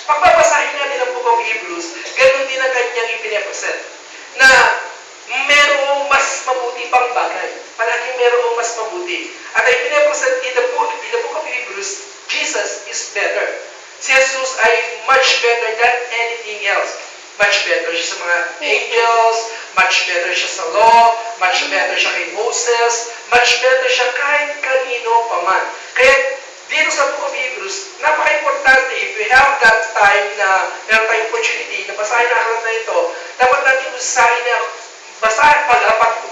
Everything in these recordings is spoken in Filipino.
Pag babasahin natin ang Book of Hebrews, ganun din ang kanyang ipinapresent. Na merong mas mabuti pang bagay. Palaging merong mas mabuti. At ay pinapresent in the book of Hebrews, Jesus is better. Si Jesus ay much better than anything else. Much better siya sa mga angels, much better siya sa law, much better siya kay Moses, much better siya kahit kanino paman. Kaya dito sa Book of Hebrews, napaka-importante if we have that time na meron tayong opportunity na basahin ang aklat na ito, dapat natin basahin na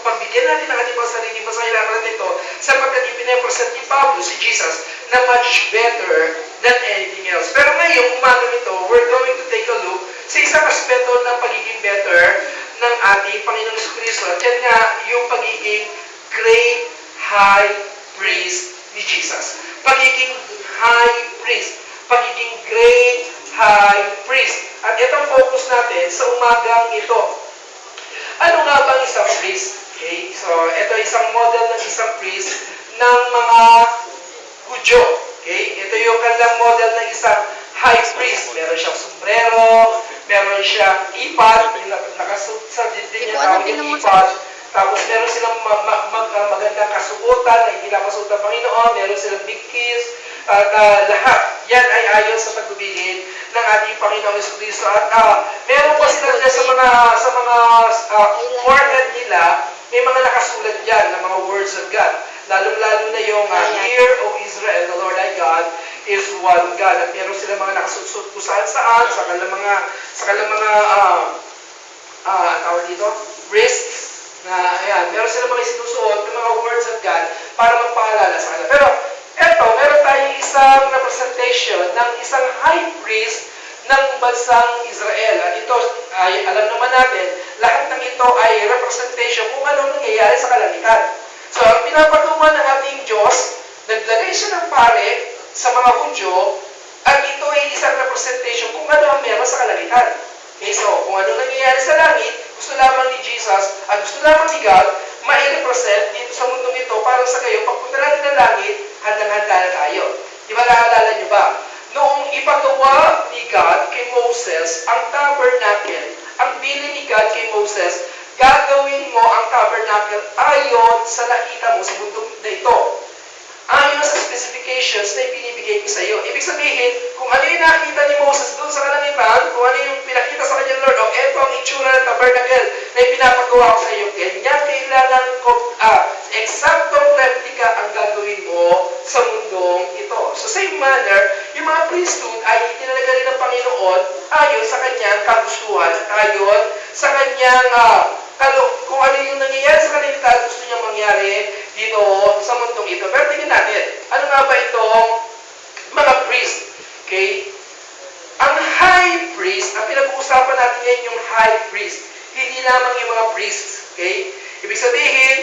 pagbigyan natin ng ating mga sarili, basahin ang aklat na ito, sapagkat ipinapresent ni Pablo si Jesus na much better than anything else. Pero ngayong umaga nito, we're going to take a look sa isang aspeto ng pagiging better ng ating Panginoong Jesucristo. At yan nga yung pagiging great high priest ni Jesus. Pagiging high priest. Pagiging great high priest. At itong focus natin sa umagang ito. Ano nga ba ang isang priest? Okay? So, ito isang model ng isang priest ng mga Hudyo. Okay? Ito yung kanilang model ng isang high priest. Meron siyang sombrero, meron siyang ipad, nakasuot sa dinding niya tawag yung ipad. Tapos meron silang magandang kasuotan na ikinapasuot ng Panginoon, meron silang big kiss, at lahat. Yan ay ayon sa pagbibilin ng ating Panginoong Jesucristo. At meron pa sila sa mga forehead nila, may mga nakasulat dyan na mga words of God. Lalong-lalo na yung Hear, O Israel, the Lord thy God is one God. At meron sila mga nakasuot kung saan-saan, sa kanilang mga tawag dito, wrists, na ayan, meron sila mga sinusuot ng mga words of God para magpaalala sa kanila. Pero eto, meron tayong isang representation ng isang high priest ng bansang Israel. At ito, ay, alam naman natin, lahat ng ito ay representation kung anong nangyayari sa kalangitan. So, ang pinapatuman ng ating Diyos, naglagay siya ng pare sa mga Hudyo, at ito ay isang representation kung ano ang meron sa kalangitan. Okay, so, kung ano nangyayari sa langit, gusto lamang ni Jesus, at gusto lamang ni God, mai-represent dito sa mundong ito para sa kayo, pagpunta natin ng langit, handang-handa na tayo. Di ba naalala niyo ba? Noong ipagawa ni God kay Moses ang tabernacle, ang bili ni God kay Moses, gagawin mo ang tabernacle ayon sa nakita mo sa mundong na ito. Ayon sa specifications na ibinibigay ko sa iyo. Ibig sabihin, kung ano yung nakita ni Moses doon sa kalangitan, kung ano yung pinakita sa kanyang Lord, o eto ang itsura ng tabernacle na ipinapagawa ko sa iyo, ganyan kailangan ko, eksaktong replika ang gagawin mo sa mundong ito. So same manner, yung mga priesthood ay itinalaga rin ng Panginoon ayon sa kanyang kagustuhan, ayon sa kanyang kung ano yung nangyayari sa kalangitan, gusto niya mangyari dito sa mundong ito. Pero tingnan natin, ano nga ba itong mga priest? Okay? Ang high priest, ang pinag-uusapan natin ngayon yung high priest. Hindi lamang yung mga priests. Okay? Ibig sabihin,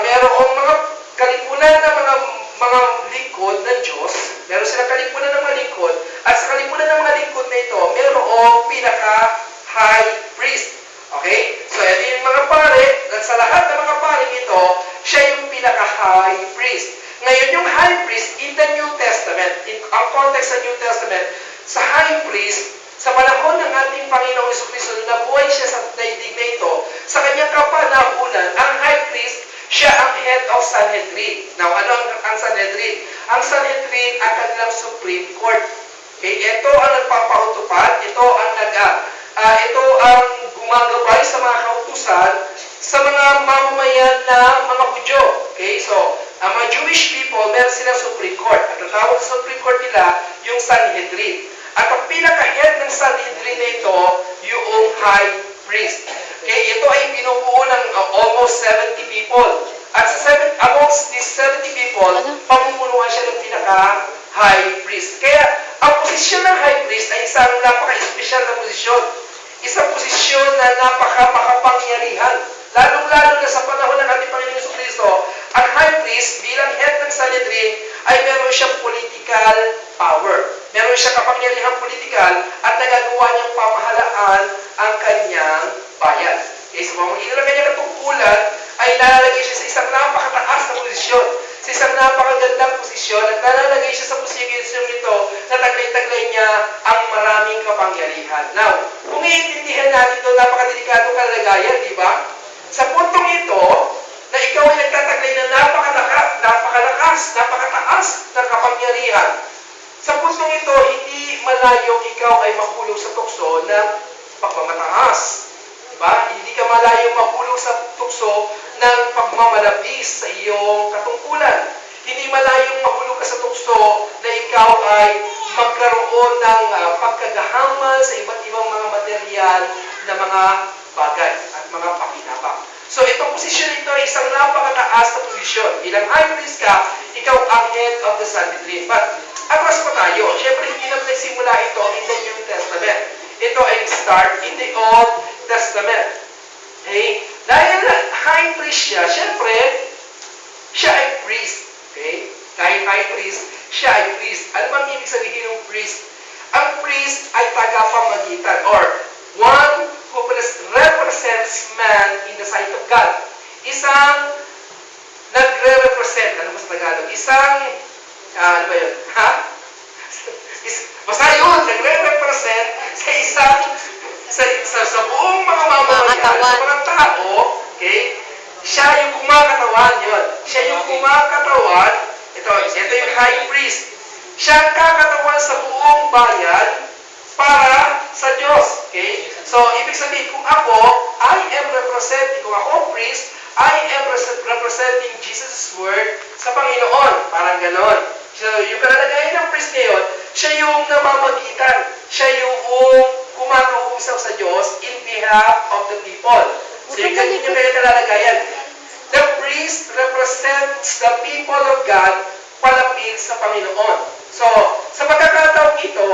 merong mga kalipunan na mga lingkod ng Diyos. Meron silang kalipunan ng mga lingkod. At sa kalipunan ng mga lingkod na ito, merong pinaka-high priest. Okay? So, ito yung mga pare, at sa lahat ng mga pare ito, siya yung pinaka-high priest. Ngayon, yung high priest in the New Testament, ang context sa New Testament, sa high priest, sa panahon ng ating Panginoong Jesucristo, na buhay siya sa daigdig na ito, sa kanyang kapanahunan, ang high priest, siya ang head of Sanhedrin. Now, ano ang Sanhedrin? Ang Sanhedrin ang kanilang Supreme Court. Okay? Ito ang nagpapahutupad, ito ang gumagabay sa mga kautusan sa mga mamamayan na mga Hudyo. Okay? So, ang mga Jewish people, meron silang Supreme Court. At ang tawag sa Supreme Court nila, yung Sanhedrin. At ang pinaka-head ng Sanhedrin na ito, yung high priest. Okay? Ito ay binubuo ng almost 70 people. At amongst these 70 people, pamumunuan siya ng pinaka-high priest. Kaya, ang posisyon ng high priest ay isang napaka-espesyal na posisyon. Isang posisyon na napaka-makapangyarihan. Lalong-lalo na sa panahon ng ating Panginoon Jesucristo, ang high priest bilang head ng Sanhedrin ay meron siyang political power. Meron siyang kapangyarihang politikal at nagagawa niyang pamahalaan ang kanyang bayan. Okay, so pamamagitan ng kanyang katungkulan ay nalalagay siya sa isang napakataas na posisyon, sa isang napakagandang posisyon at nalalagay siya sa posisyon nito na taglay-taglay niya ang marami kapangyarihan. Now, kung iintindihan natin ito, napakadelikadong kalagayan, di ba? Sa puntong ito, na ikaw ay nagtataglay ng napakalakas, napakataas ng kapangyarihan. Sa puntong ito, hindi malayong ikaw ay mahulog sa tukso ng pagmamataas. Diba? Hindi ka malayong mahulog sa tukso ng pagmamalabis sa iyong katungkulan. Hindi malayong mahulog ka sa tukso na ikaw ay magkaroon ng pagkagahaman sa iba't ibang mga material na mga bagay at mga pakinabang. So, itong posisyon ito ay isang napakataas na posisyon. Bilang high priest ka, ikaw ang head of the Sanhedrin. But, atras pa tayo. Siyempre, hindi naman nagsimula ito in the New Testament. Ito ay start in the Old Testament. Okay? Dahil high priest siya, siyempre, siya ay priest. Okay? Kahit high priest, siya ay priest. Ano bang ibig sabihin ng priest? Ang priest ay tagapamagitan or one who represents man in the sight of God. Isang nagre-represent, ano ba sa Tagalog? Isang, ano ba yun? Ha? Basta yun, nagre-represent sa isang, sa buong mga mamamayan, sa mga tao, okay? Siya yung kumakatawan yun. Siya yung kumakatawan, ito yung high priest. Siya ang kakatawan sa buong bayan para sa Diyos. Okay? So, ibig sabihin, kung ako, kung ako priest, I am representing Jesus' word sa Panginoon. Parang ganon. So, yung kalagayan ng priest ngayon, siya yung namamagitan. Siya yung kumakausap sa Diyos in behalf of the people. So, yung ganyan yung kaya kalalagayan. The priest represents the people of God palapit sa Panginoon. So, sa pagkakataong ito,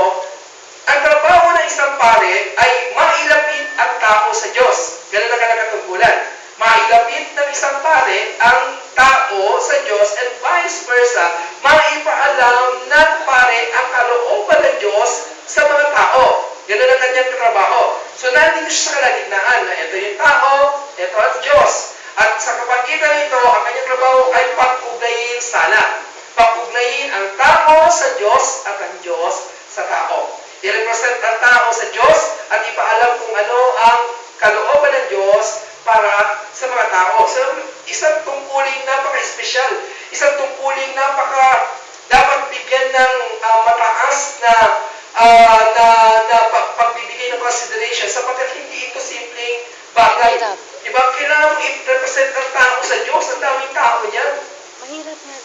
ang trabaho ng isang pare ay mailapit ang tao sa Diyos. Ganun ang katungkulan. Mailapit ng isang pare ang tao sa Diyos and vice versa, maipaalam ng pare ang kalooban ng Diyos sa mga tao. Ganun ang kanyang trabaho. So, nandito siya sa kalagitnaan na ito yung tao, ito ang Diyos. At sa kapagitan nito, ang kanyang trabaho ay pag-ugnayin sana. Pag-ugnayin ang tao sa Diyos at ang Diyos sa tao. I-represent ang tao sa Diyos at ipaalam kung ano ang kalooban ng Diyos para sa mga tao. So, isang tungkuling napaka-espesyal. Isang tungkuling dapat bigyan ng mataas na pagbibigay ng consideration sapagkat hindi ito simpleng bagay. Diba? Kailangan mo i-represent ang tao sa Diyos. Ang daming tao niyan.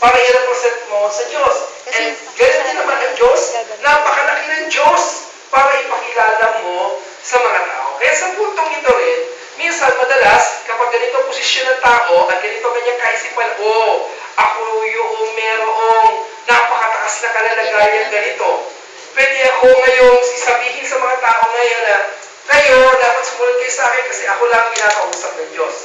Para i-represent mo sa Diyos. And ganun din naman ang Diyos. Napakalaki ng Diyos para ipakilala mo sa mga tao. Kaya sa puntong ito rin, minsan madalas, kapag ganito posisyon ng tao at ganito kanyang kaisipan, ako yung merong napakataas na kalalagayan ganito. Pwede ako ngayong sabihin sa mga tao ngayon na, kayo, dapat sumunod kayo sa akin kasi ako lang pinakausap ng Diyos.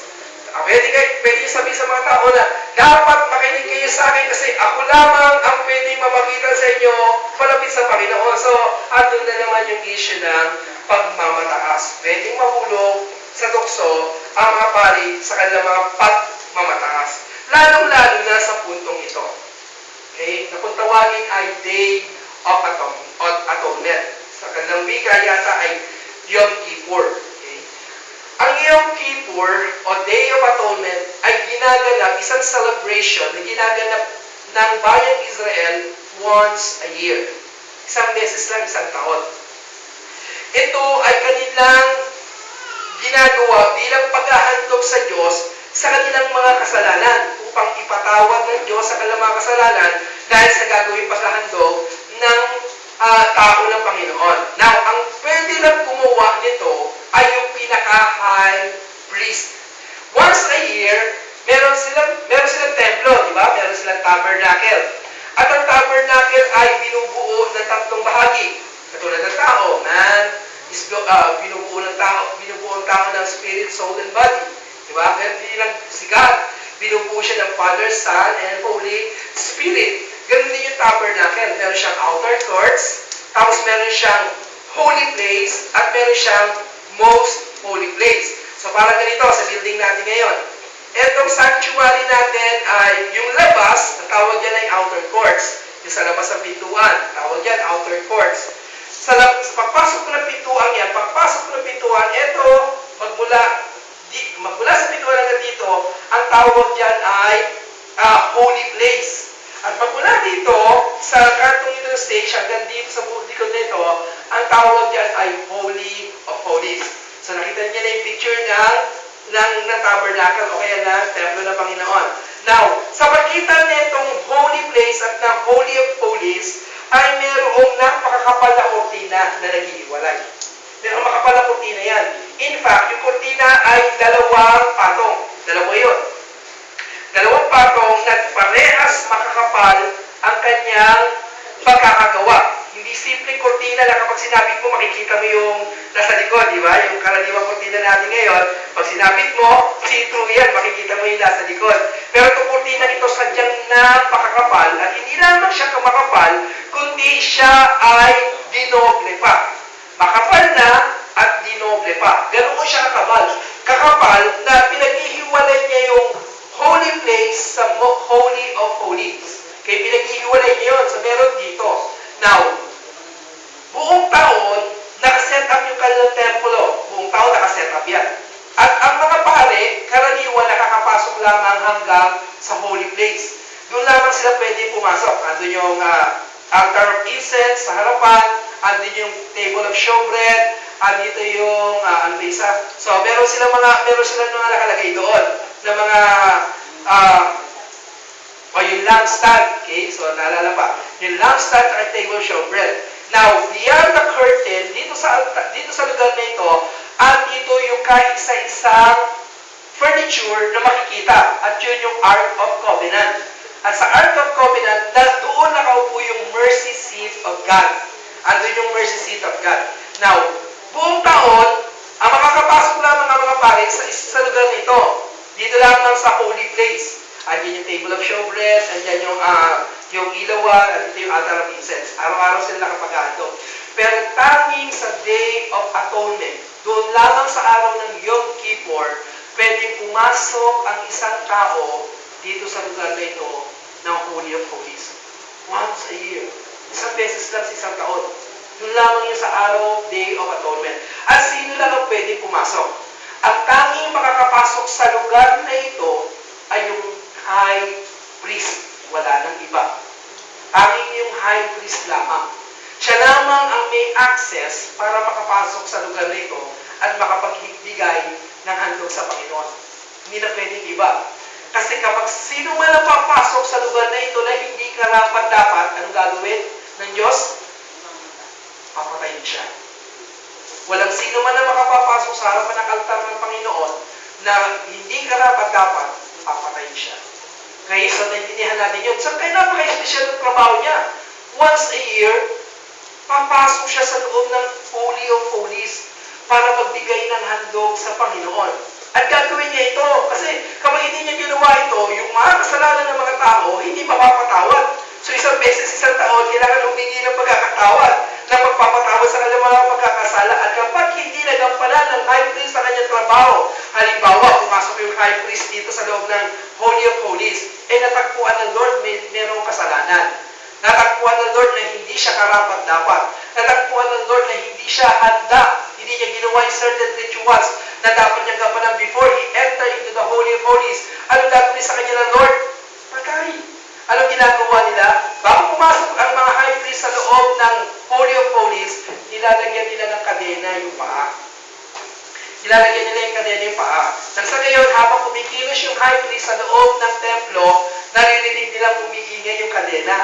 Pwede sabihin sa mga tao na, dapat makinig kayo sa akin kasi ako lamang ang pwedeng mamagitan sa inyo malapit sa Panginoon. So, andun na naman yung issue ng pagmamataas. Pwedeng mahulog sa tukso ang mga pari sa kanilang mga pagmamataas. Lalong-lalo na sa puntong ito. Okay? Na kung tawagin ay Day of Atonement. Sa kanilang wika yata ay Yom Kippur. Okay? Ang Yom Kippur o Day of Atonement ay ginaganap, isang celebration na ginaganap ng bayang Israel once a year. Isang beses lang, isang taon. Ito ay kanilang ginagawa bilang paghahandog sa Diyos sa kanilang mga kasalanan upang ipatawad ng Diyos sa kanilang mga kasalanan dahil sa gagawing paghahandog ng tao ng Panginoon. Now, ang pwede lang gumawa nito ay yung pinaka-high priest. Once a year, meron silang templo, di ba? Meron silang tabernacle. At ang tabernacle ay binubuo ng tatlong bahagi. Katulad ng tao, man is binubuo ng tao ng spirit, soul, and body. Di ba? Ganun din lang si God. Binubuo siya ng Father, Son, and Holy Spirit. Ganun din yung tabernacle. Meron siyang outer courts, tapos meron siyang holy place, at meron siyang most holy place. So parang ganito sa building natin ngayon. Etong sanctuary natin ay yung labas, ang tawag yan ay outer courts. Yung sa labas ng pintuan, tawag yan outer courts. Sa pagpasok ng pintuan, yan, pagpasok ng pintuan, ito, magmula sa pintuan hanggang dito, ang tawag dyan ay holy place. At magmula dito, sa kartong ito ng stage, hanggang dito sa likod nito, ang tawag dyan ay Holy of Holies. So nakita niyo na yung picture ng tabernacle o kaya ng templo ng Panginoon. Now, sa pagitan nitong holy place at ng Holy of Holies, ay mayroong napakakapal na kortina na naghihiwalay. Mayroong makapal na kortina yan. In fact, yung kortina ay dalawang patong. Dalawa yun. Dalawang patong na parehas makakapal ang kanyang pagkakagawa. Hindi simpleng kortina na kapag sinabit mo, makikita mo yung nasa likod, di ba? Yung karaniwang kortina natin ngayon, pag sinabit mo, see-through yan, makikita mo yung nasa likod. Pero itong kortina ito sadyang napakakapal at hindi lamang siya kamakapal, kundi siya ay dinoble pa. Makapal na at dinoble pa. Ganoon siya kakapal na pinaghihiwalay niya yung holy place sa Holy of Holies. Kaya pinaghihiwalay niya yun. So meron dito. Now, buong taon, nakaset up yung kanilang templo. Buong taon, nakaset up yan. At ang mga pare, karaniwan nakakapasok lamang hanggang sa holy place. Doon lamang sila pwede pumasok. Andun yung altar of incense sa harapan, andun yung table of showbread, andito yung, ano ba isa? So, meron sila mga nakalagay doon na mga, yung lampstand, okay? So, naalala pa. Yung lampstand at table of showbread. Now, beyond the curtain, dito sa lugar na ito, andito yung kaisa-isang furniture na makikita. At yun yung Ark of Covenant. At sa Ark of Covenant, doon nakaupo yung mercy seat of God. Andun yung mercy seat of God. Now, buong taon, ang makakapasok lamang ang mga pare sa lugar nito. Dito lamang sa holy place. Andyan yung table of showbread, andyan yung ilawan, at ito yung altar of incense. Araw-araw sila nakapag-aando. Pero tanging sa Day of Atonement, doon lamang sa araw ng Yom Kippur, pwedeng pumasok ang isang tao dito sa lugar na ito ng Holy of Holies. Once a year. Isang beses lang sa isang taon. Doon lamang yung sa araw, Day of Atonement. At sino lang ang pwedeng pumasok? Ang tanging makakapasok sa lugar na ito ay yung high priest. Wala nang iba. Tanging yung high priest lamang. Siya lamang ang may access para makapasok sa lugar na ito at makapagbigay ng handog sa Panginoon. Hindi na pwedeng iba. Kasi kapag sino man ang papasok sa lugar na ito na hindi karapat-dapat, anong gagawin ng Diyos? Papatayin siya. Walang sino man ang makapapasok sa harapan ng altar ng Panginoon na hindi karapat-dapat, papatayin siya. Kaya sa naintindihan natin yun. So, kaya napaka-espesyal ng trabaho niya. Once a year, papasok siya sa loob ng Holy of Holies para magbigay ng handog sa Panginoon. At gagawin niya ito. Kasi kapag hindi niya ginawa ito, yung mga kasalanan ng mga tao, hindi mapapatawad. So isang beses, isang taon, kailangan humingi ng pagkakatawad na magpapatawad sa kanyang mga pagkakasala. At kapag hindi nagampanan ng high priest sa kanyang trabaho, halimbawa, pumasok yung high priest dito sa loob ng Holy of Holies, natagpuan ng Lord mayroong kasalanan. Natagpuan ng Lord na hindi siya karapat-dapat. Natagpuan ng Lord na hindi siya handa. Hindi niya ginawa yung certain rituals na dapat niyang gampanan before he entered into the Holy of Holies. Anong gagawin sa kanya ng Lord? Patay. Anong ginagawa nila? Bago pumasok ang mga high priest sa loob ng Holy of Holies, nilalagyan nila ng kadena yung paa. Nilalagyan nila yung kadena yung paa. Nang sa ngayon, habang kumikilos yung high priest sa loob ng templo, naririnig nilang umiingay yung kadena.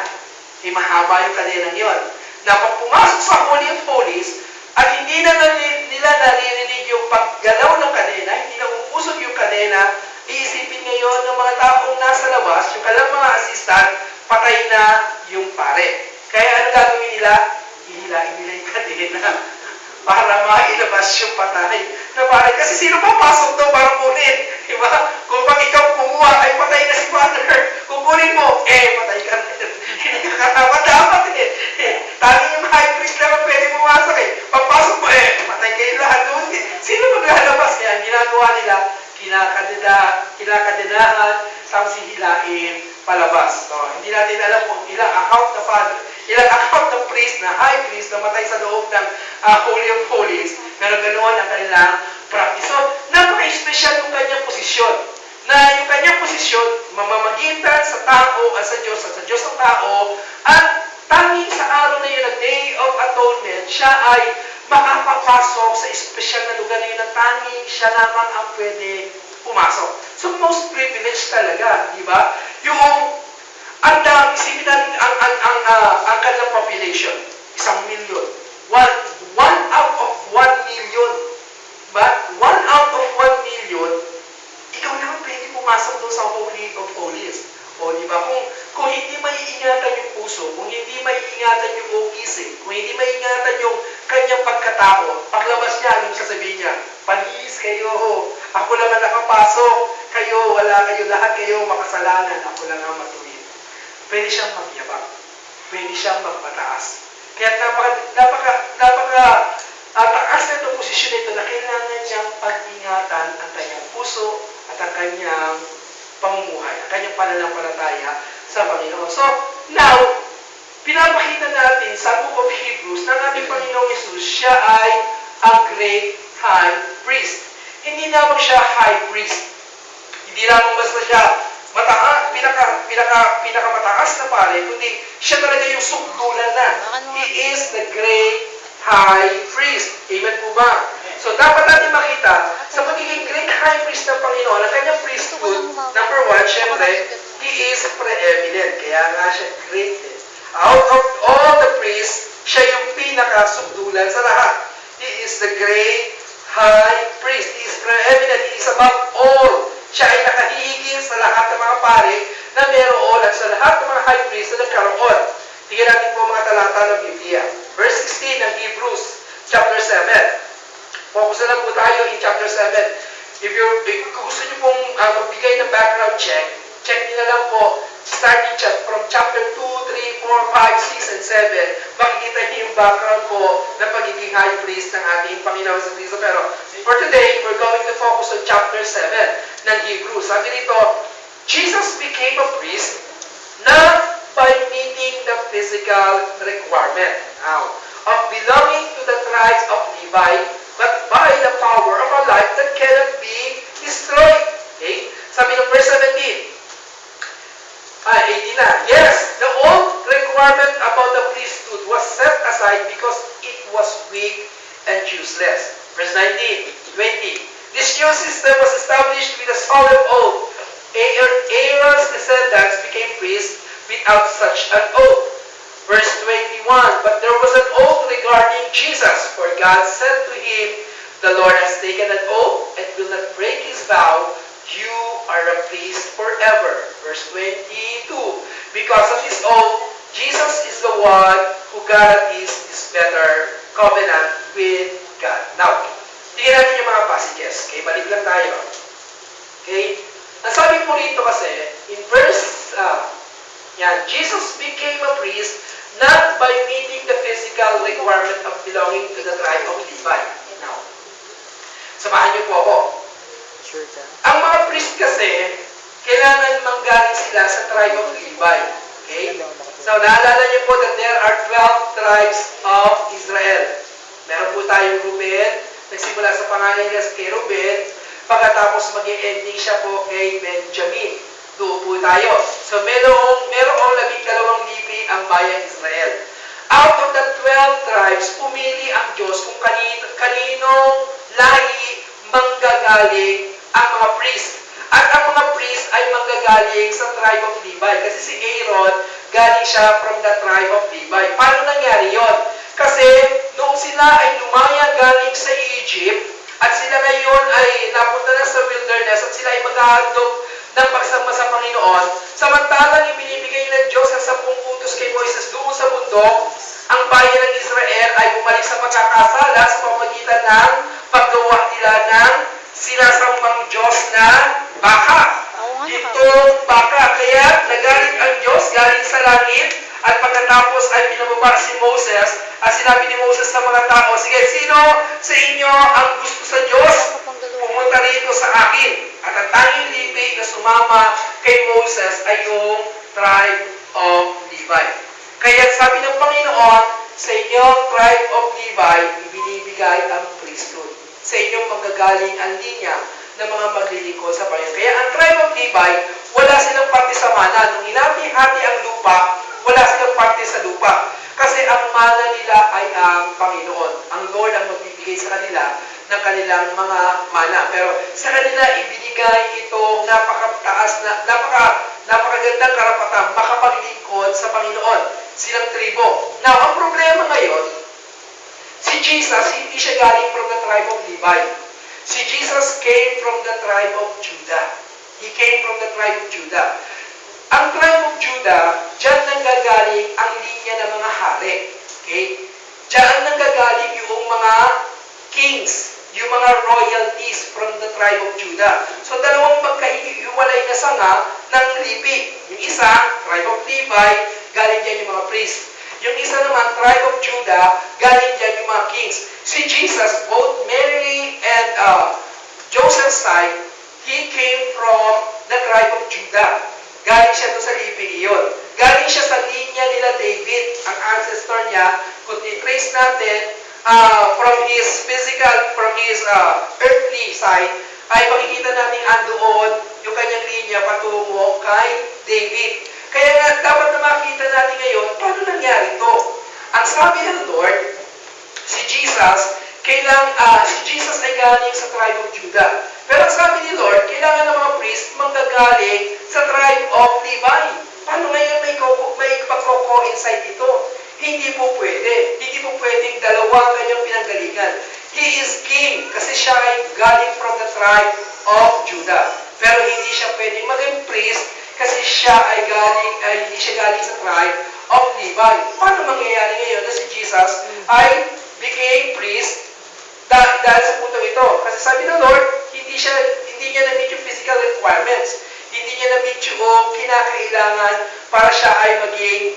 Mahaba yung kadenang yon. Na pag pumasok sa Holy of Holies, at hindi na nila naririnig yung paggalaw ng kadena, hindi na umusog yung kadena, iisipin ngayon ng mga taong nasa labas, yung kanilang mga assistant, patay na yung pare. Kaya ano gagawin nila? Ihilain nila yung kadena para mailabas yung patay na pare. Kasi sino papasok doon para kunin? Diba? Kung pag ikaw kumuha, ay patay na si father. Kung kunin mo, patay ka na. Hindi ka dapat Tanging yung high priest lang ang pwede pumasok Pagpasok mo, patay kayo lahat doon. Sino maglalabas? Kaya ang ginagawa nila, kinakadenahan, tapos hihilain palabas. So, hindi natin alam kung ilang account na priest, na high priest, na matay sa loob ng Holy of Holies, pero ganoon ang kanilang practice. So, napaka-special yung kanyang posisyon. Na yung kanyang posisyon, mamamagitan sa tao at sa Diyos ng tao, at tanging sa araw na yun, na Day of Atonement, siya ay makapapasok sa espesyal na lugar na yun na tanging siya lamang ang pwede pumasok. So, most privileged talaga, di ba? Yung, isipin natin ang kanilang population, 1,000,000. One out of 1,000,000. Diba? 1 out of 1,000,000, ikaw lang pwede pumasok doon sa Holy of Holies. O, di ba? Kung hindi maiingatan yung puso, kung hindi maiingatan yung isip, kung hindi maiingatan yung kanyang pagkatao, paglabas niya, anong sasabihin niya? Panis kayo, ako lang ang nakapasok, kayo, wala kayo, lahat kayo makasalanan, ako lang ang matuwid. Pwede siyang magyabang, pwede siyang magpataas. Kaya taas na itong posisyon nito na kailangan niyang pag-ingatan ang kanyang puso at ang kanyang pamumuhay, ang kanyang pananampalataya sa Panginoon. So, now, pinapakita natin sa Book of Hebrews na ang ating Panginoong Yesus, siya ay a great high priest. Hindi lamang siya high priest. Hindi lamang basta siya pinakamataas na pare, kundi siya talaga yung sukdulan na. He is the great high priest. Amen po ba? So, dapat natin makita sa pagiging great high priest ng Panginoon, ang kanyang priesthood, number one, syempre, he is preeminent. Kaya nga siya great. Out of all the priests, siya yung pinakasubdulan sa lahat. He is the great high priest. He is preeminent. He is above all. Siya ay nakahigit sa lahat ng mga pare na meron at sa lahat ng mga high priest na nagkaroon. Tingnan natin po mga talata ng Biblia. Verse 16 ng Hebrews, chapter 7. Focus na lang po tayo in chapter 7. If kung gusto niyo pong magbigay ng background check niyo na lang po, starting from chapter 2, 3, 4, 5, 6, and 7, makikita niyo yung background po ng pagiging high priest ng ating Panginoon sa Kristo. Pero for today, we're going to focus on chapter 7 ng Hebrews. Sabi dito, Jesus became a priest not by meeting the physical requirement of belonging to the tribes of Levi, but by the power of a life that cannot be destroyed. Okay? Sabi ng verse 17, 18 na. Yes, the old requirement about the priesthood was set aside because it was weak and useless. Verse 19, 20. This new system was established with a solemn oath. Aaron's descendants became priests without such an oath. Verse 21, but there was an oath regarding Jesus, for God said to him, the Lord has taken an oath and will not break his vow. You are a priest forever. Verse 22, because of his oath, Jesus is the one who guarantees this better covenant with God. Now, tingnan natin yung mga passages. Okay, balik lang tayo. Okay, nasabi po rito kasi, in verse, Jesus became a priest not by meeting the physical requirement of belonging to the tribe of Levi. Now, samahan niyo po ako. Sure ka? Ang mga priest kasi, kailangan manggaling sila sa tribe of Levi. Okay? So, naalala niyo po that there are 12 tribes of Israel. Meron po tayong Ruben, nagsimula sa pangalan niya kay Ruben, pagkatapos mag-ending siya po kay Benjamin. Doon po tayo. So, merong 12 lipi ang bayang Israel. Out of the 12 tribes, pumili ang Diyos kung kaninong lahi manggagaling ang mga priest. At ang mga priest ay manggagaling sa tribe of Levi. Kasi si Aaron, galing siya from the tribe of Levi. Paano nangyari yon? Kasi noong sila ay lumaya galing sa Egypt, at sila ngayon ay napunta na sa wilderness, at sila ay maghahandog ng pagsama sa Panginoon, samantalang ibinibigay ng Diyos ang 10 utos kay Moises doon sa bundok, ang bayan ng Israel ay bumalik sa pagkakasala sa pamamagitan ng paggawa nila ng sinasambang Diyos na baka. Itong baka. Kaya nagalit ang Diyos galing sa langit, at pagkatapos ay pinababa si Moses, at sinabi ni Moses sa mga tao, sige, sino sa inyo ang gusto sa Diyos? Pumunta rito sa akin. At ang tanging lipi na sumama kay Moses ay yung tribe of Levi. Kaya sabi ng Panginoon, sa inyong tribe of Levi, ibinigay ang priesthood. Sa inyong manggagaling ang linya ng mga maglilingkod sa Panginoon. Kaya ang tribe of Levi, wala silang parte sa mana. Nung hinati-hati ang lupa, wala silang parte sa lupa. Kasi ang mana nila ay ang Panginoon. Ang Lord ang magbibigay sa kanila ng kanilang mga mana. Pero sa kanila ibinigay itong napakataas na napakagandang karapatan makapaglingkod sa Panginoon. Silang tribo. Now, ang problema ngayon, si Jesus, hindi siya galing from the tribe of Levi. Si Jesus came from the tribe of Judah. He came from the tribe of Judah. Ang tribe of Judah, dyan nanggagaling ang linya ng mga hari. Okay? Dyan nanggagaling yung mga kings, yung mga royalties from the tribe of Judah. So, dalawang magkahiwalay na sanga ng Levi. Yung isa, tribe of Levi, galing dyan yung mga priest. Yung isa naman, tribe of Judah, galing dyan yung mga kings. Si Jesus, both Mary and Joseph's side, he came from the tribe of Judah. Galing siya doon sa Levi iyon. Galing siya sa linya nila David, ang ancestor niya. Kung i-trace natin from his earthly side, ay makikita natin andoon yung kanyang linya patungo kay David. Kaya nga, dapat na makita natin ngayon, paano nangyari ito? Ang sabi ng Lord, si Jesus ay galing sa tribe of Judah. Pero ang sabi ni Lord, kailangan ng mga priest manggagaling sa tribe of Levi. Paano ngayon may pagko-coincide ito? Hindi po pwede. Hindi po pwedeng dalawa ang kanyang pinanggalingan. He is king kasi siya ay galing from the tribe of Judah. Pero hindi siya pwedeng maging priest kasi siya ay hindi siya galing sa tribe of Levi. Paano mangyayari ngayon na si Jesus ay became priest dahil sa puntong ito? Kasi sabi ng Lord, hindi niya na-meet yung physical requirements. Hindi niya na-meet yung kinakailangan para siya ay maging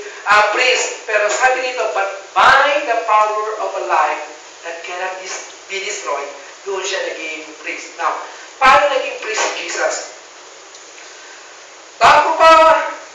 priest. Pero sabi nito, but by the power of a life that cannot be destroyed, doon siya naging priest. Now, paano naging priest si Jesus? Bago pa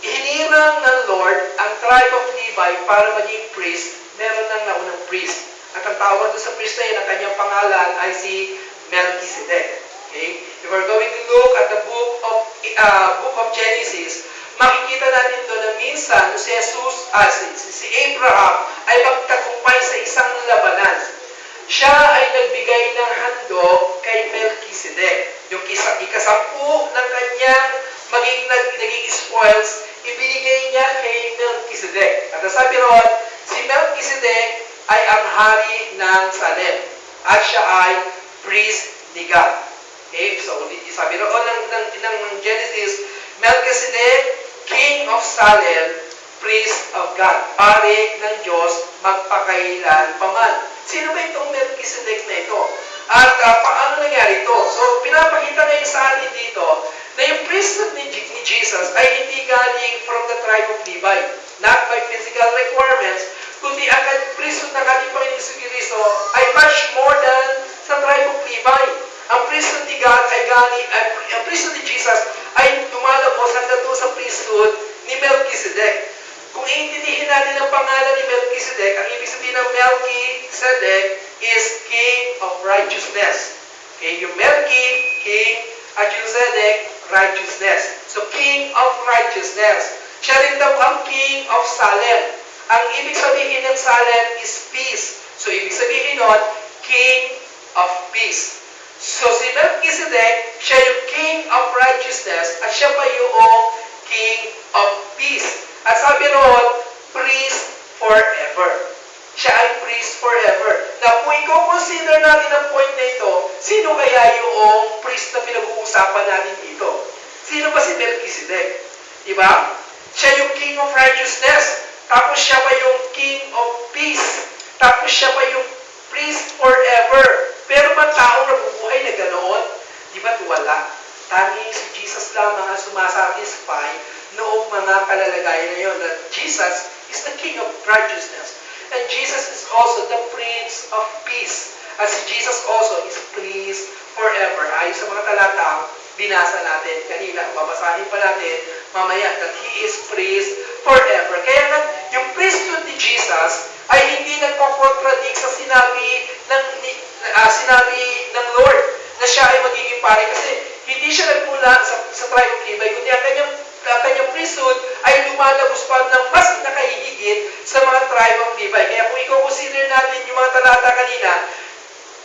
hinirang ng Lord ang tribe of Levi para maging priest, meron ng naunang priest. At ang tawag doon sa priest na yun, ang kanyang pangalan ay si Melchizedek. Okay? If we're going to look at the book of Genesis, makikita natin doon na minsan si Jesus, si Abraham ay magtagumpay sa isang labanan. Siya ay nagbigay ng handog kay Melchizedek. Yung ikasampu ng kanyang naging spoils, ibinigay niya kay Melchizedek. At sabi roon, si Melchizedek ay ang hari ng Salem. At siya ay priest ni God. Okay? So, sabi roon ng Genesis, Melchizedek, king of Salem, priest of God. Pari ng Diyos, magpakailan paman. Sino ba itong Melchizedek na ito? At paano nangyari ito? So, pinapakita ngayon sa atin dito na yung priesthood ni Jesus ay hindi galing from the tribe of Levi. Not by physical requirements, kundi ang priesthood ng ating Panginoon Jesucristo ay much more than sa tribe of Levi. Ang priesthood ni God ay ang priesthood ni Jesus ay dumalabos hanggang doon sa priesthood ni Melchizedek. Kung iintindihin natin ang pangalan ni Melchizedek, ang ibig sabihin ng Melchizedek is King of Righteousness. Okay, yung Melchi, King, at yung Zedek, righteousness. So, King of Righteousness. Siya rin daw ang King of Salem. Ang ibig sabihin ng Salem is peace. So, ibig sabihin nun, King of Peace. So, si Melchizedek, siya yung King of Righteousness at siya pa yung King of Peace. At sabi roon, priest forever. Siya ay priest forever. Now, kung i-consider natin ang point na ito, sino kaya yung priest na pinag-uusapan natin dito? Sino ba si Melchizedek? Diba? Siya yung King of Righteousness. Tapos siya pa yung King of Peace. Tapos siya pa yung priest forever. Pero ba taong nabubuhay na ganoon? Diba wala? Tanging si Jesus lamang ang sumasatisfy noong mga kalalagayan na yun. That Jesus is the King of Righteousness. And Jesus is also the Prince of Peace. At si Jesus also is priest forever. Ayon sa mga talatang binasa natin kanina, babasahin pa natin mamaya, that He is priest forever. Kaya nga, yung priesthood ni Jesus ay hindi nagpakontradict sa sinabi sinabi ng Lord na siya ay magiging pare kasi hindi siya nagmula sa tribe of Levi, kundi ang kanyang priesthood ay lumalabas pa ng mas nakahihigit sa mga tribe of Levi. Kaya kung i-consider natin yung mga talata kanina,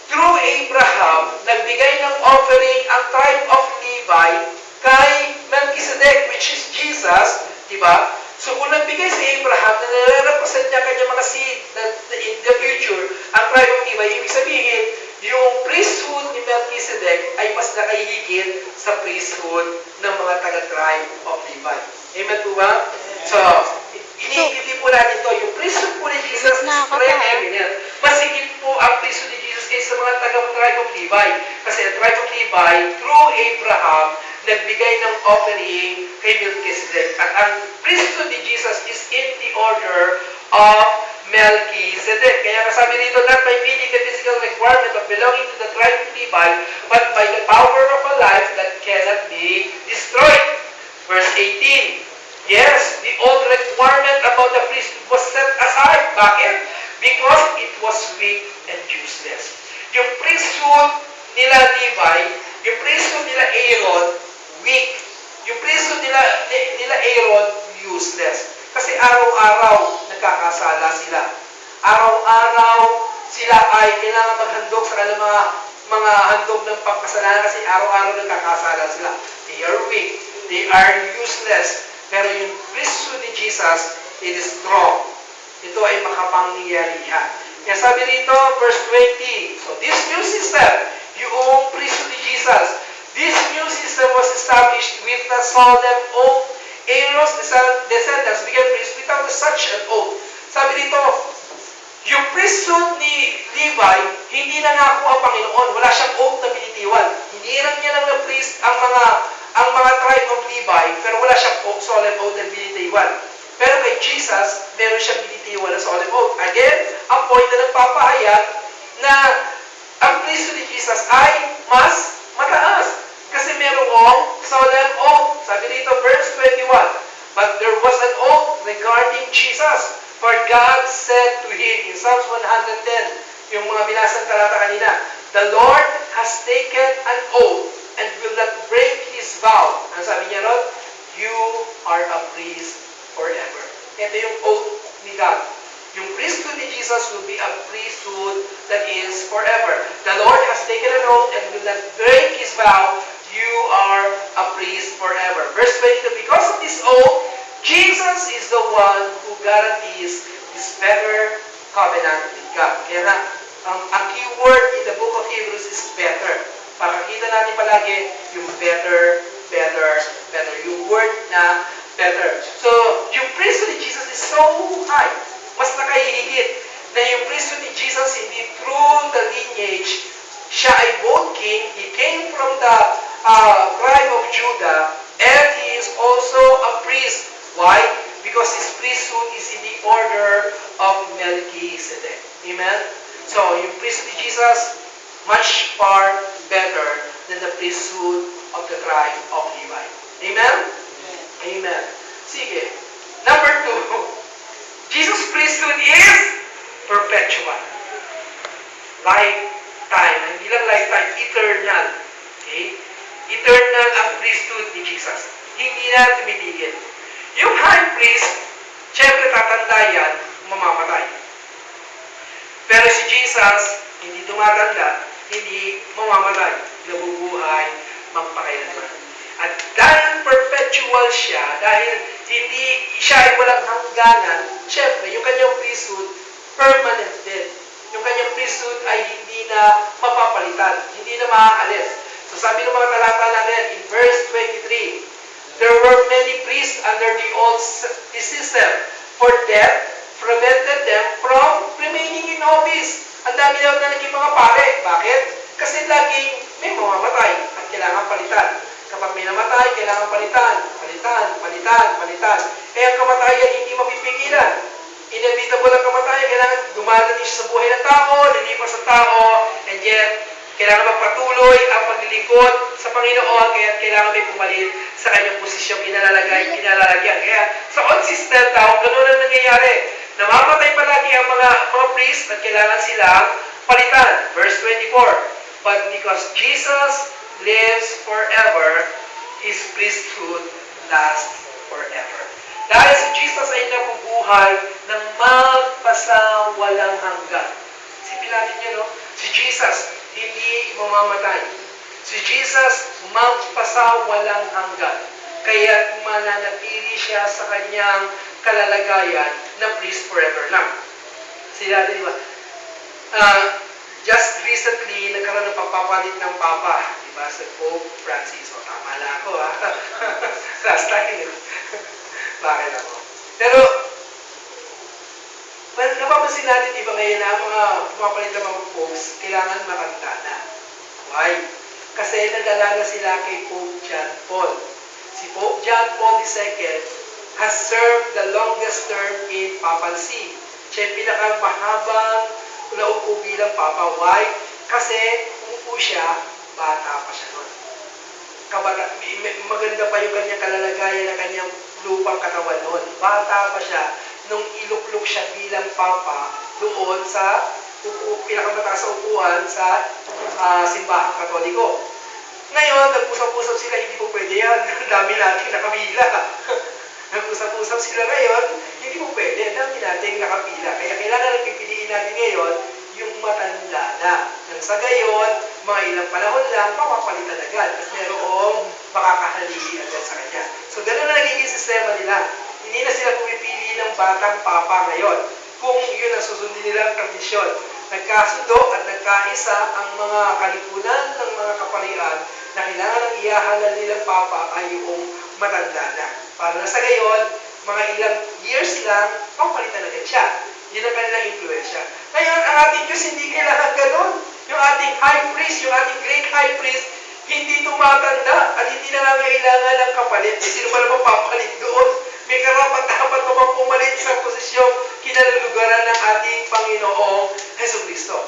through Abraham, nagbigay ng offering ang tribe of Levi kay Melchizedek, which is Jesus, di ba? So kung nagbigay si Abraham na nare-represent niya kanyang mga seed in the future, ang tribe of Levi, ibig sabihin, yung priesthood ni Melchizedek ay mas nakahihigit sa priesthood ng mga taga-tribe of Levi. Amen po ba? So, iniintindi po natin ito. Yung priesthood po ni Jesus is preeminent. Mas higit po ang priesthood ni Jesus kaysa mga taga-tribe of Levi. Kasi ang tribe of Levi, through Abraham, nagbigay ng offering kay Melchizedek. At ang priesthood ni Jesus is in the order of Melchizedek. Kaya kasabi rito, not by meeting the physical requirement of belonging to the tribe of Levi, but by the power of a life that cannot be destroyed. Verse 18, yes, the old requirement about the priesthood was set aside. Bakit? Because it was weak and useless. Yung priesthood nila Levi, yung priesthood nila Aaron, weak. Yung priesthood nila Aaron, useless. Kasi araw-araw nagkakasala sila. Araw-araw sila ay kailangan maghandog sa kanilang mga handog ng pagkasalanan kasi araw-araw nagkakasala sila. They are weak. They are useless. Pero yung priesthood ni Jesus, it is strong. Ito ay makapangyarihan. Kaya sabi rito, verse 20, so this new system, yung priesthood ni Jesus, this new system was established with the solemn oath. Aaron's descendants began priests without such an oath. Sabi dito, yung priesthood ni Levi, hindi nangako ang Panginoon. Wala siyang oath na binitiwan. Hindi niya lang na priest ang mga tribe of Levi, pero wala siyang solemn oath na binitiwan. Pero kay Jesus, meron siyang binitiwan na solemn oath. Again, ang point na nagpapahayag na ang priesthood ni Jesus ay mas mataas. Kasi merong solemn oath. Sabi dito, verse 21, but there was an oath regarding Jesus. For God said to him in Psalms 110, yung mga binasang talata kanina, the Lord has taken an oath and will not break his vow. Ang sabi niya ron, you are a priest forever. Ito yung oath ni God. Yung priesthood ni Jesus will be a priesthood that is forever. The Lord has taken an oath and will not break his vow. You are a priest forever. Verse 22, because of this oath, Jesus is the one who guarantees this better covenant with God. Kaya na, ang keyword in the book of Hebrews is better. Pakakita natin palagi yung better. Yung word na better. So, yung priesthood ni Jesus is so high. Mas nakahihigit na yung priesthood ni Jesus hindi through the lineage. Siya ay both king. He came from the tribe of Judah, and he is also a priest. Why? Because his priesthood is in the order of Melchizedek. Amen? So, yung priesthood ni Jesus, much far better than the priesthood of the tribe of Levi. Amen? Amen. Sige. Number 2, Jesus' priesthood is perpetual. Lifetime. Hindi lang lifetime, eternal. Okay? Eternal ang priesthood ni Jesus. Hindi na tumitigil. Yung high priest, syempre tatanda yan, mamamatay. Pero si Jesus, hindi tumatanda, hindi mamamatay, nabubuhay, magpakailanman. At dahil perpetual siya, dahil hindi siya ay walang hangganan, syempre, yung kanyang priesthood, permanent din. Yung kanyang priesthood ay hindi na mapapalitan, hindi na maaalis. So sabi ng mga talata natin, in verse 23, there were many priests under the old system, for death prevented them from remaining in office. Ang dami daw na naging mga pare. Bakit? Kasi laging may mamamatay at kailangan palitan. Kapag may namatay, kailangan palitan. Eh, ang kamatayan hindi mapipigilan. Inevitable ang kamatayan. Kailangan dumadating siya sa buhay ng tao, lilipas sa tao, and yet, kailangan magpatuloy ang paglilingkod sa Panginoon, kaya kailangan may pumalit sa kanyang posisyong kinalalagyan. Kaya sa old system tao, ganun ang nangyayari. Namamatay palagi ang mga priest at kailangan silang palitan. Verse 24, before. But because Jesus lives forever, His priesthood lasts forever. Dahil si Jesus ay nabubuhay ng magpasawalang hanggan. Isipin natin yun, no? Si Jesus, hindi mamamatay. Si Jesus, magpasawalang hanggan. Kaya mananatili siya sa kanyang kalalagayan na priest forever lang. Sila, di ba? Just recently, nagkaroon ng pagpapalit ng Papa. Di ba? Sa Pope Francis. O, tama lang ako, ha? Last time. Bakit ako? Pero, well, napapansin natin, di ba ngayon na ang mga pumapalit ng mga popes, kailangan matanda na. Why? Kasi nag-alala sila kay Pope John Paul. Si Pope John Paul II has served the longest term in papacy. Siya yung pinakamahabang naupo bilang Papa. Why? Kasi umupo siya, bata pa siya noon. Maganda pa yung kanyang kalalagayan na kanyang lupang katawan noon. Bata pa siya nung iluklok siya bilang Papa doon sa pinakamataas sa upuan sa simbahang Katoliko. Ngayon, nag-usap-usap sila, hindi po pwede yan. Ang dami nating nakapila. Nag-usap-usap sila ngayon, hindi po pwede. Ang dami nating nakapila. Kaya kailangan na pipiliin natin ngayon yung matanda na. Nang sa gayon, mga ilang panahon lang, mapapalitan agad. At merong makakahali agad sa kanya. So, gano'n na nagiging sistema nila. Hindi na sila pumipili ng batang papa ngayon. Kung yun ang susundin nilang tradisyon. Nagkasundo at nagkaisa ang mga kalipunan ng mga kaparian na kailangan ng iyahalal nilang papa ay yung matanda na. Para na sa gayon, mga ilang years lang, papalitan agad siya. Yun ang kanilang influensya. Ngayon, ang ating Diyos hindi kailangan ganun. Yung ating high priest, yung ating great high priest, hindi tumatanda at hindi nangangailangan ng kapalit. Eh, sino ba naman papalit doon? May karapat dapat naman pumalit sa posisyong kinalulugaran ng ating Panginoong Jesucristo.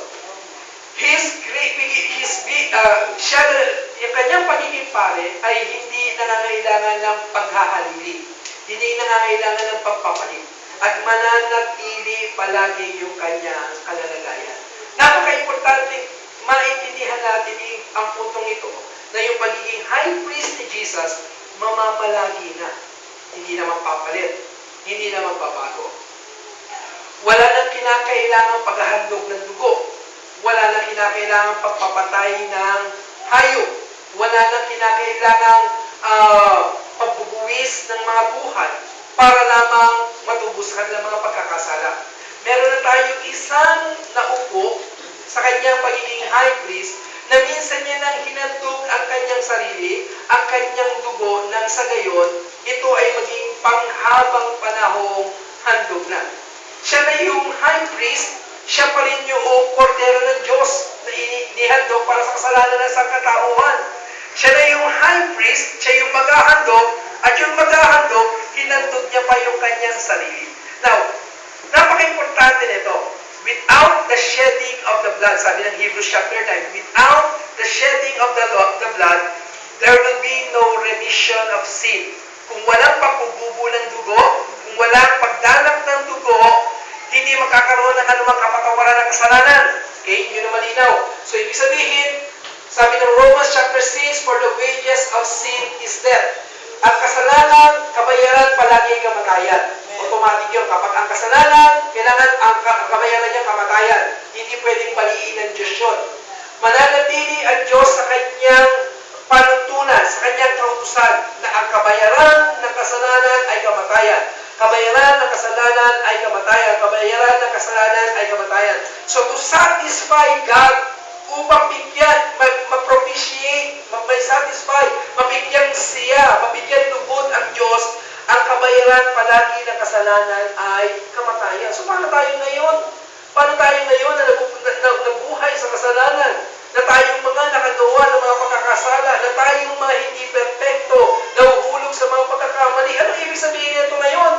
Yung kanyang pagiging pare ay hindi nangangailangan ng paghahalili. Hindi nangangailangan ng pagpapalit. At mananatili palagi yung kanyang kalalagayan. Napaka-importante maintindihan natin ang puntong ito na yung pagiging high priest ni Jesus mamamalagi na. Hindi na magpapalit. Hindi na magbabago. Wala nang kinakailangang paghahandog ng dugo. Wala nang kinakailangang pagpapatay ng hayop. Wala nang kinakailangang pagbubuwis ng mga buhay para lamang matubos sa kanilang mga pagkakasala. Meron na tayong isang naupo sa kanyang pagiging high priest na minsan niya nang hinandog ang kanyang sarili, ang kanyang dugo nang sa gayon, ito ay maging panghabang panahong handog na. Siya na yung high priest, siya pa rin yung kordero ng Diyos na inihandog para sa kasalanan ng sangkatauhan. Siya na yung high priest, siya yung maghahandog, at yung maghahandog, hinandog niya pa yung kanyang sarili. Now, napaka-importante nito. Without the shedding of the blood, sabi ng Hebrews chapter 9, without the shedding of the blood, there will be no remission of sin. Kung walang pagbububo ng dugo, kung walang pagdanak ng dugo, hindi makakaroon ng anumang kapatawaran ng kasalanan. Okay? Yun ang malinaw. So, ibig sabihin, sabi ng Romans chapter 6, for the wages of sin is death. At kasalanan, kabayaran, palagi kamatayan. Automatic yun. Kapag ang kasalanan, kailangan ang kabayaran niya kamatayan. Hindi pwedeng baliin ng Diyos yun. Mananatili ang Diyos sa kanyang panuntunan, sa kanyang kautusan, na ang kabayaran ng kasalanan ay kamatayan. Kabayaran ng kasalanan ay kamatayan. Kabayaran ng kasalanan ay kamatayan. So to satisfy God, upang bigyan, mag-propitiate, mag-satisfy, mabigyan siya, mabigyan lubod ang Diyos, ang kabayaran palagi ng kasalanan ay kamatayan. So paano tayo ngayon? Paano tayo ngayon na nabuhay sa kasalanan? Na tayong mga nakagawa ng mga pagkakasala, na tayong mga hindi perfecto, nahuhulog sa mga pagkakamali. Anong ibig sabihin nito ngayon?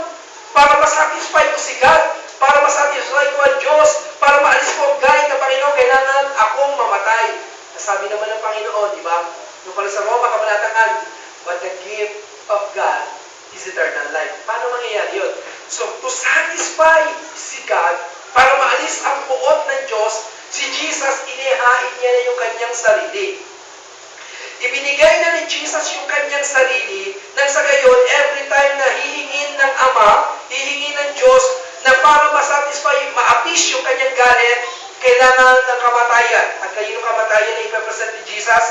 Para masatisfy ko si God, para masatisfy ko ang Diyos, para maalis ko ang galit ng Panginoon, kailangan akong mamatay. Sabi naman ng Panginoon, di ba? Yung pala sa Roma, kabanatang 1, but the gift of God is eternal life. Paano mangyayari yun? So, to satisfy si God, para maalis ang puot ng Diyos Si Jesus, inihain niya na yung kanyang sarili. Ibinigay na ni Jesus yung kanyang sarili nang sa gayon, every time na hihingin ng Ama, hihingin ng Diyos, na para masatisfy, ma-appease yung kanyang galit, kailangan ng kamatayan. At kayo yung kamatayan na ipapresent ni Jesus,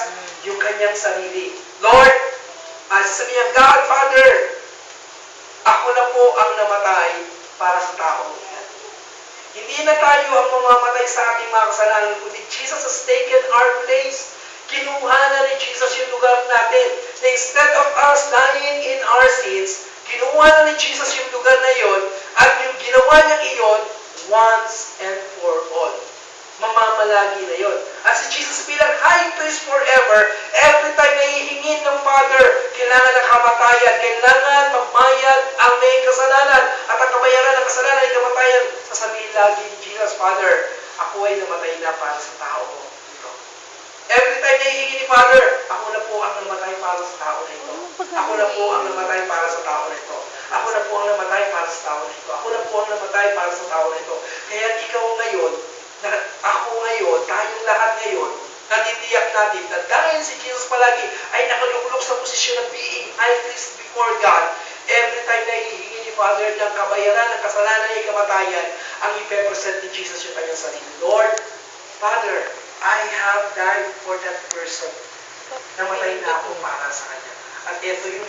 yung kanyang sarili. Lord, sabi niya, God, Father, ako na po ang namatay para sa tao. Hindi na tayo ang mamamatay sa ating mga kasalanan, kundi Jesus has taken our place. Kinuha na ni Jesus yung lugar natin. Na instead of us dying in our sins, kinuha na ni Jesus yung lugar na iyon, at yung ginawa niya iyon, once and for all. Mamamalagi na yon. At si Jesus bilang high priest forever, every time na hihingin ng Father, kailangan ng kamatayan, kailangan magbayad ang may kasalanan, at ang kabayaran ng kasalanan ay kamatayan. Sasabihin lagi ni Jesus, Father, ako ay namatay na para sa tao mo. Every time na hihingi ni Father, ako na po ang namatay para sa tao na ito. Ako na po ang namatay para sa tao na ito. Ako na po ang namatay para sa tao na ito. Ako na po ang namatay para sa tao na ito. Kaya ikaw ngayon, ako ngayon, tayong lahat ngayon, natitiyak natin na dahil si Jesus palagi ay nakaluklok sa posisyon na being high priest before God, every time na hihingi ni Father ng kabayaran, ng kasalanan, ng kamatayan, ang ipepresent ni Jesus yung kanyang sarili. Lord, Father, I have died for that person. Namatay na ako para sa kanya. At ito yung